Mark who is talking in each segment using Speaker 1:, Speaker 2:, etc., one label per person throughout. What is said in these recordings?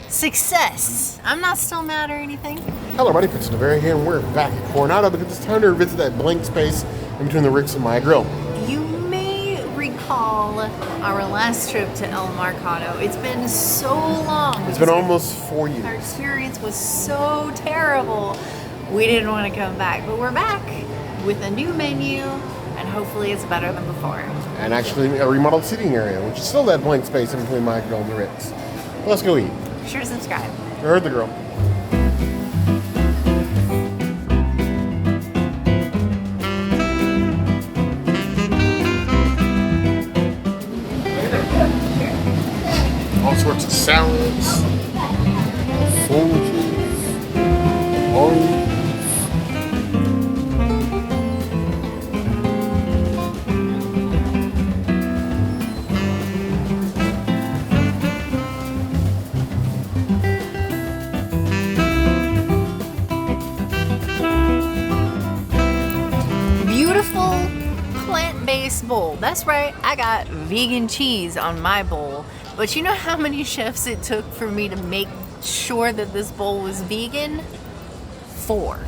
Speaker 1: Success. I'm not still mad or anything.
Speaker 2: Hello, everybody. It's Omnivore here, and we're back at Coronado because it's time to revisit that blank space in between the ricks and my grill.
Speaker 1: You may recall our last trip to El Mercado. It's been so long.
Speaker 2: It's been almost 4 years.
Speaker 1: Our experience was so terrible. We didn't want to come back, but we're back with a new menu, and hopefully it's better than before.
Speaker 2: And actually a remodeled seating area, which is still that blank space in between my grill and the ricks. Let's go eat.
Speaker 1: Be sure to subscribe.
Speaker 2: You heard the girl. All sorts of salads, sandwiches, orange.
Speaker 1: Plant-based bowl. That's right, I got vegan cheese on my bowl. But you know how many chefs it took for me to make sure that this bowl was vegan? 4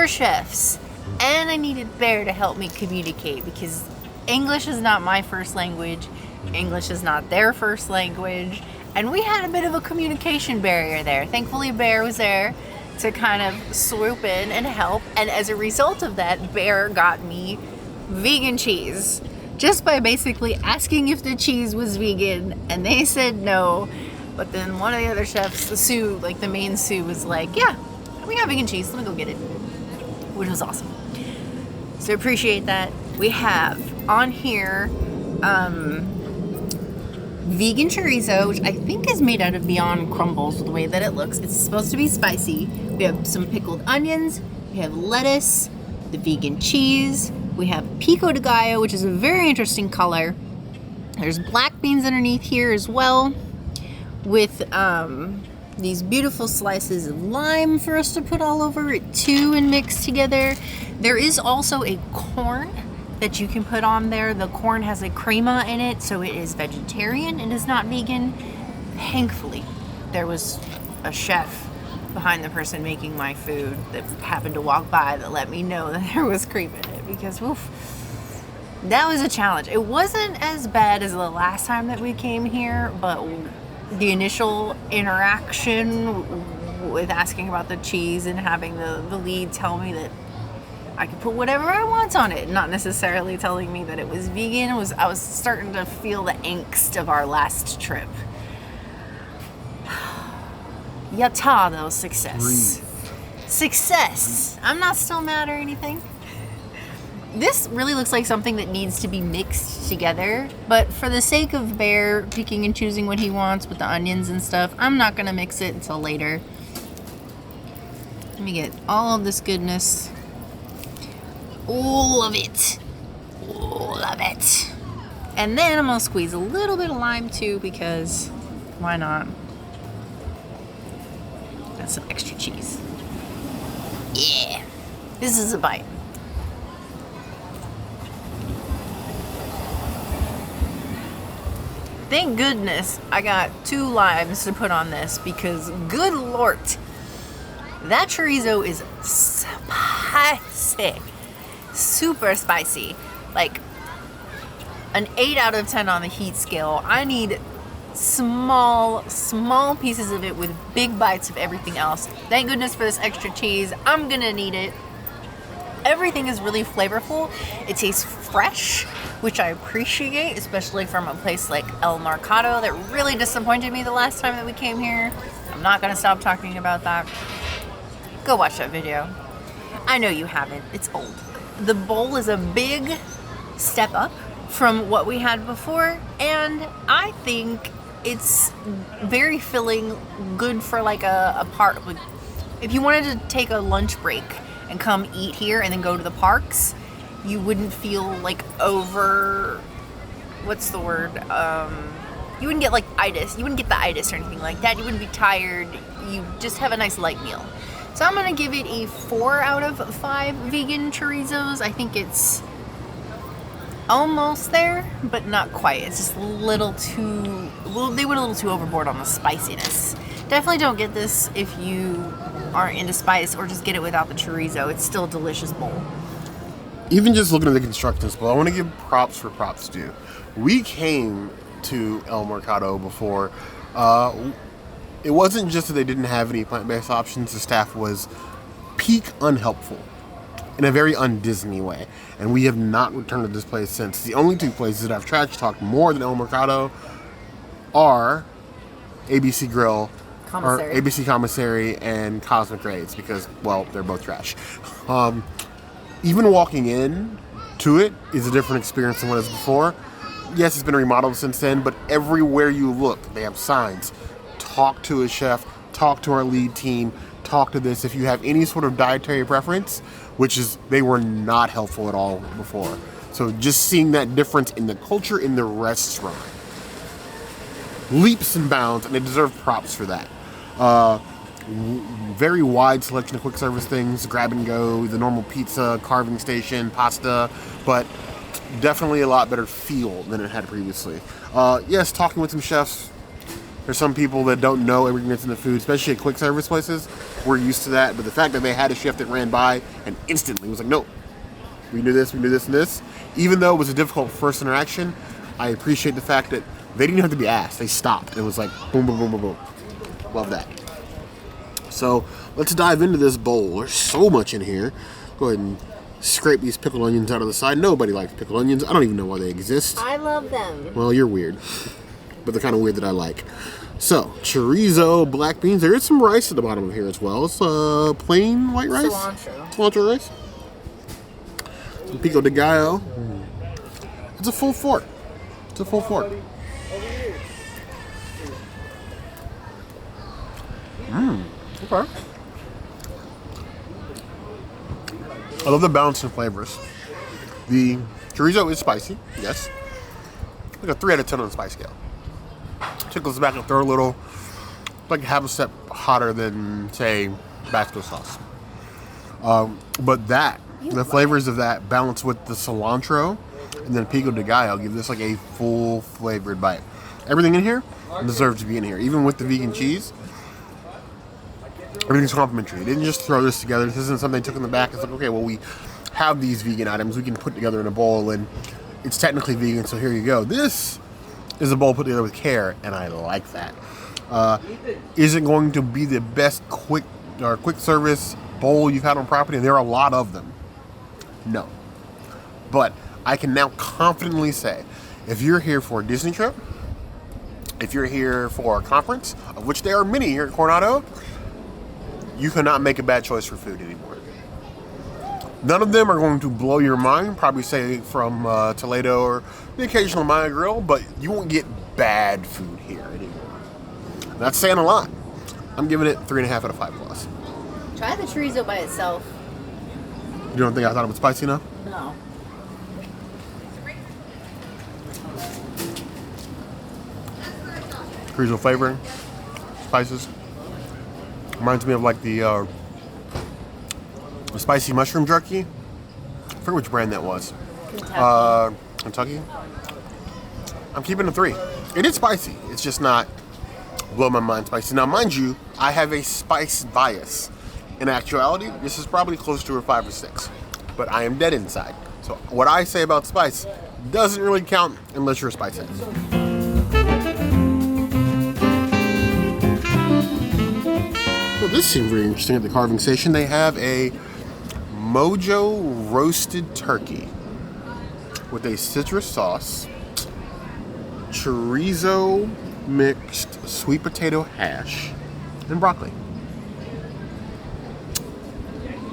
Speaker 1: chefs. And I needed Bear to help me communicate because English is not my first language. English is not their first language. And we had a bit of a communication barrier there. Thankfully, Bear was there to kind of swoop in and help, and as a result of that, Bear got me vegan cheese just by basically asking if the cheese was vegan, and they said no. But then one of the other chefs, the Sue, like the main Sue, was like, yeah, we got vegan cheese, let me go get it, which was awesome. So appreciate that. We have on here vegan chorizo, which I think is made out of Beyond crumbles the way that it looks. It's supposed to be spicy. We have some pickled onions, we have lettuce, the vegan cheese, we have Pico de Gallo, which is a very interesting color. There's black beans underneath here as well, with these beautiful slices of lime for us to put all over it too and mix together. There is also a corn that you can put on there. The corn has a crema in it, so it is vegetarian and is not vegan. Thankfully, there was a chef behind the person making my food that happened to walk by that let me know that there was cream in it, because woof, that was a challenge. It wasn't as bad as the last time that we came here, but the initial interaction with asking about the cheese and having the lead tell me that I could put whatever I want on it, not necessarily telling me that it was vegan. I was starting to feel the angst of our last trip. Yatta though, success. Success. I'm not still mad or anything. This really looks like something that needs to be mixed together, but for the sake of Bear picking and choosing what he wants with the onions and stuff, I'm not gonna mix it until later. Let me get all of this goodness. All of it. All of it. And then I'm gonna squeeze a little bit of lime too, because why not? That's some extra cheese. Yeah. This is a bite. Thank goodness I got 2 limes to put on this, because good lord, that chorizo is spicy. Super spicy, like an 8 out of 10 on the heat scale. I need small pieces of it with big bites of everything else. Thank goodness for this extra cheese. I'm gonna need it. Everything is really flavorful. It tastes fresh, which I appreciate, especially from a place like El Mercado that really disappointed me the last time that we came here. I'm not gonna stop talking about that. Go watch that video. I know you haven't, it's old. The bowl is a big step up from what we had before, and I think it's very filling, good for like a park. If you wanted to take a lunch break and come eat here and then go to the parks, you wouldn't feel like what's the word? You wouldn't get like itis. You wouldn't get the itis or anything like that. You wouldn't be tired. You just have a nice light meal. So I'm gonna give it a 4 out of 5 vegan chorizos. I think it's almost there, but not quite. It's just a little too, they went a little too overboard on the spiciness. Definitely don't get this if you aren't into spice, or just get it without the chorizo. It's still a delicious bowl.
Speaker 2: Even just looking at the construction of this bowl, I want to give props for props due. We came to El Mercado before. It wasn't just that they didn't have any plant-based options. The staff was peak unhelpful in a very un-Disney way. And we have not returned to this place since. The only two places that I've trash talked more than El Mercado are ABC Grill,
Speaker 1: Commissary.
Speaker 2: or ABC Commissary, and Cosmic Raids, because, well, they're both trash. Even walking in to it is a different experience than what it was before. Yes, it's been remodeled since then, but everywhere you look, they have signs. Talk to a chef, talk to our lead team, talk to this. If you have any sort of dietary preference, which is, they were not helpful at all before. So just seeing that difference in the culture in the restaurant, leaps and bounds, and they deserve props for that. Very wide selection of quick service things, grab and go, the normal pizza, carving station, pasta, but definitely a lot better feel than it had previously. Yes, talking with some chefs. There's some people that don't know everything that's in the food, especially at quick service places. We're used to that, but the fact that they had a chef that ran by and instantly was like, no, we do this, and this. Even though it was a difficult first interaction, I appreciate the fact that they didn't have to be asked. They stopped. It was like boom, boom, boom, boom, boom. Love that. So let's dive into this bowl. There's so much in here. Go ahead and scrape these pickled onions out of the side. Nobody likes pickled onions. I don't even know why they exist.
Speaker 1: I love them.
Speaker 2: Well, you're weird, but the kind of weird that I like. So, chorizo, black beans. There is some rice at the bottom of here as well. It's plain white rice. Cilantro rice. Some Pico de Gallo. It's a full fork. Okay. I love the balance in flavors. The chorizo is spicy, yes. Like a 3 out of 10 on the spice scale. Tickles back and throw a little, like half a step hotter than, say, Tabasco sauce. But the flavors of that balance with the cilantro and then Pico de Gallo give this like a full flavored bite. Everything in here deserves to be in here, even with the vegan cheese. Everything's complimentary. They didn't just throw this together. This isn't something they took in the back. It's like, okay, well, we have these vegan items we can put together in a bowl, and it's technically vegan, so here you go. This is a bowl put together with care, and I like that. Is it going to be the best quick service bowl you've had on property? And there are a lot of them. No. But I can now confidently say, if you're here for a Disney trip, if you're here for a conference, of which there are many here at Coronado, you cannot make a bad choice for food anymore. None of them are going to blow your mind, probably say from Toledo or the occasional Maya Grill, but you won't get bad food here anymore. That's saying a lot. I'm giving it 3.5 out of 5 plus.
Speaker 1: Try the chorizo by itself.
Speaker 2: You don't think I thought it was spicy enough?
Speaker 1: No.
Speaker 2: Chorizo flavoring, spices. Reminds me of like the spicy mushroom jerky. I forget which brand that was. Kentucky. I'm keeping a 3. It is spicy. It's just not blow my mind spicy. Now, mind you, I have a spice bias. In actuality, this is probably close to a 5 or 6. But I am dead inside. So what I say about spice doesn't really count unless you're a spice head. Well, this seemed very interesting at the carving station. They have a Mojo roasted turkey with a citrus sauce, chorizo mixed sweet potato hash, and broccoli.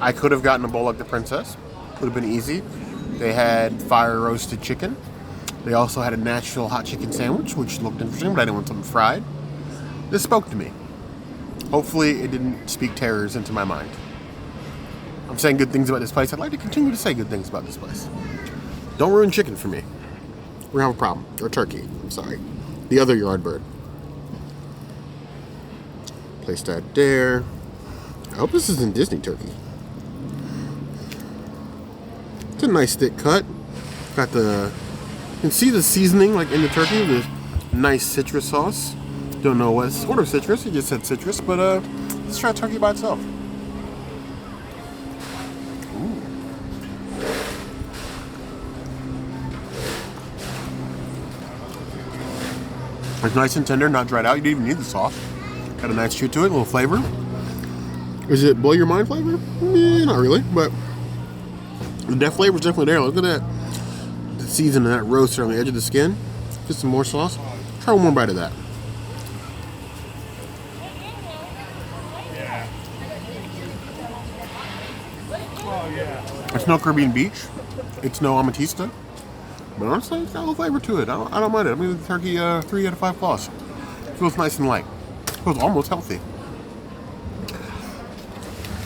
Speaker 2: I could have gotten a bowl like the princess. Would have been easy. They had fire roasted chicken. They also had a Nashville hot chicken sandwich, which looked interesting, but I didn't want something fried. This spoke to me. Hopefully it didn't speak terrors into my mind. I'm saying good things about this place. I'd like to continue to say good things about this place. Don't ruin chicken for me. We're gonna have a problem. Or turkey. I'm sorry. The other yard bird. Place that there. I hope this isn't Disney turkey. It's a nice thick cut. Got the, you can see the seasoning like in the turkey. The nice citrus sauce. Don't know what sort of citrus. It just said citrus, but let's try turkey by itself. Ooh. It's nice and tender, not dried out. You didn't even need the sauce. Got a nice chew to it, a little flavor. Is it blow your mind flavor? Not really, but that flavor's definitely there. Look at that. The seasoning, that roaster on the edge of the skin. Just some more sauce. Try one more bite of that. It's no Caribbean Beach. It's no Amatista. But honestly, it's got a little flavor to it. I don't mind it. I'm giving the turkey 3 out of 5 claws. It feels nice and light. It feels almost healthy.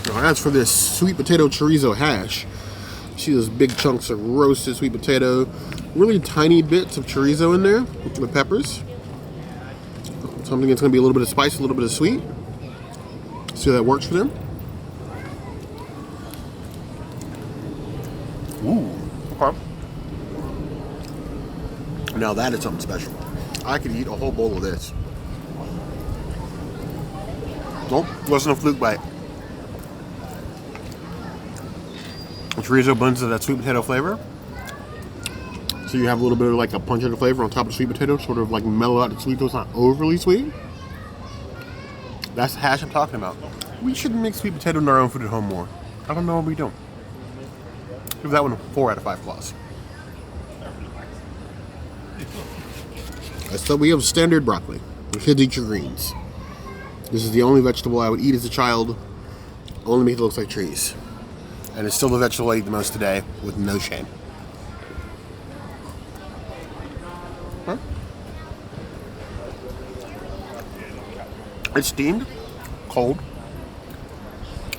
Speaker 2: Now, as for this sweet potato chorizo hash, you see those big chunks of roasted sweet potato, really tiny bits of chorizo in there with peppers. Something that's going to be a little bit of spice, a little bit of sweet. See how that works for them? Ooh, okay. Now that is something special. I could eat a whole bowl of this. Nope, wasn't a fluke bite. The chorizo blends to that sweet potato flavor. So you have a little bit of like a punch of the flavor on top of the sweet potato, sort of like mellow out the sweet, so it's not overly sweet. That's the hash I'm talking about. We should make sweet potato in our own food at home more. I don't know what we don't. Give that one a 4 out of 5 claws. So we have standard broccoli. The kids eat your greens. This is the only vegetable I would eat as a child, only because it looks like trees. And it's still the vegetable I eat the most today, with no shame. Huh? It's steamed, cold.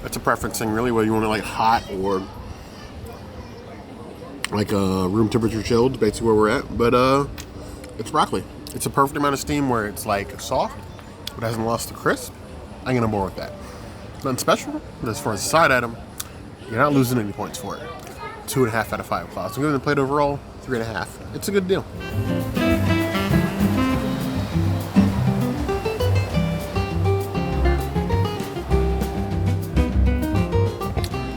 Speaker 2: It's a preference thing, really, whether you want it like hot or like room temperature chilled, basically where we're at. But it's broccoli. It's a perfect amount of steam where it's like soft, but hasn't lost the crisp. I'm gonna bore with that. Nothing special, but as far as a side item, you're not losing any points for it. 2.5 out of 5 claws. I'm giving the plate overall 3.5. It's a good deal.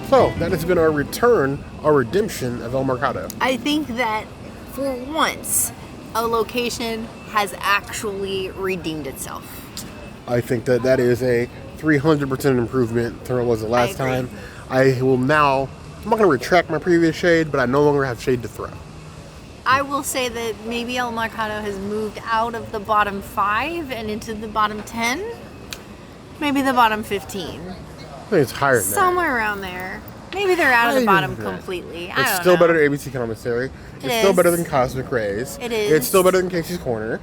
Speaker 2: So that has been our return, our redemption of El Mercado.
Speaker 1: I think that for once, a location has actually redeemed itself.
Speaker 2: I think that that is a 300% improvement from what was the last time. I will now, I'm not going to retract my previous shade, but I no longer have shade to throw.
Speaker 1: I will say that maybe El Mercado has moved out of the bottom 5 and into the bottom 10. Maybe the bottom 15.
Speaker 2: I think it's higher than
Speaker 1: Somewhere around there. Maybe they're out of the bottom completely. I don't know.
Speaker 2: It's still better than ABC Commissary. It's still better than Cosmic Rays.
Speaker 1: It is.
Speaker 2: It's still better than Casey's Corner.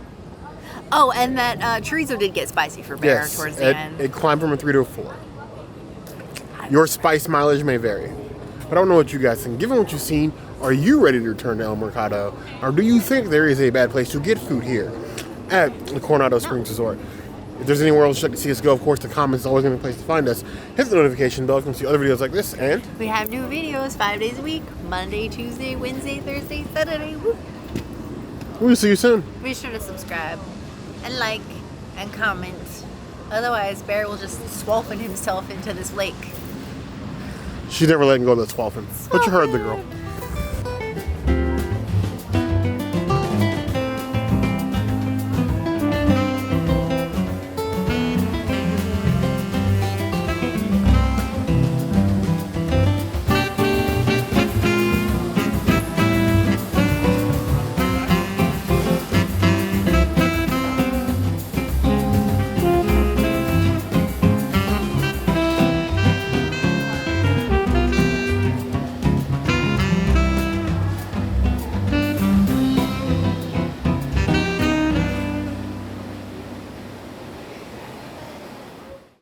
Speaker 1: Oh, and that chorizo did get spicy for Bear towards the end.
Speaker 2: It climbed from a 3 to a 4. Your spice mileage may vary. But I don't know what you guys think. Given what you've seen, are you ready to return to El Mercado? Or do you think there is a bad place to get food here at the Coronado Springs Resort? If there's anywhere else you'd like to see us go, of course, the comments are always going to be a place to find us. Hit the notification bell if you want to see other videos like this, and
Speaker 1: we have new videos 5 days a week. Monday, Tuesday, Wednesday, Thursday, Saturday. Woo.
Speaker 2: We'll see you soon.
Speaker 1: Be sure to subscribe and like and comment. Otherwise, Bear will just swolfen himself into this lake.
Speaker 2: She's never letting go of that swollen. But you heard the girl.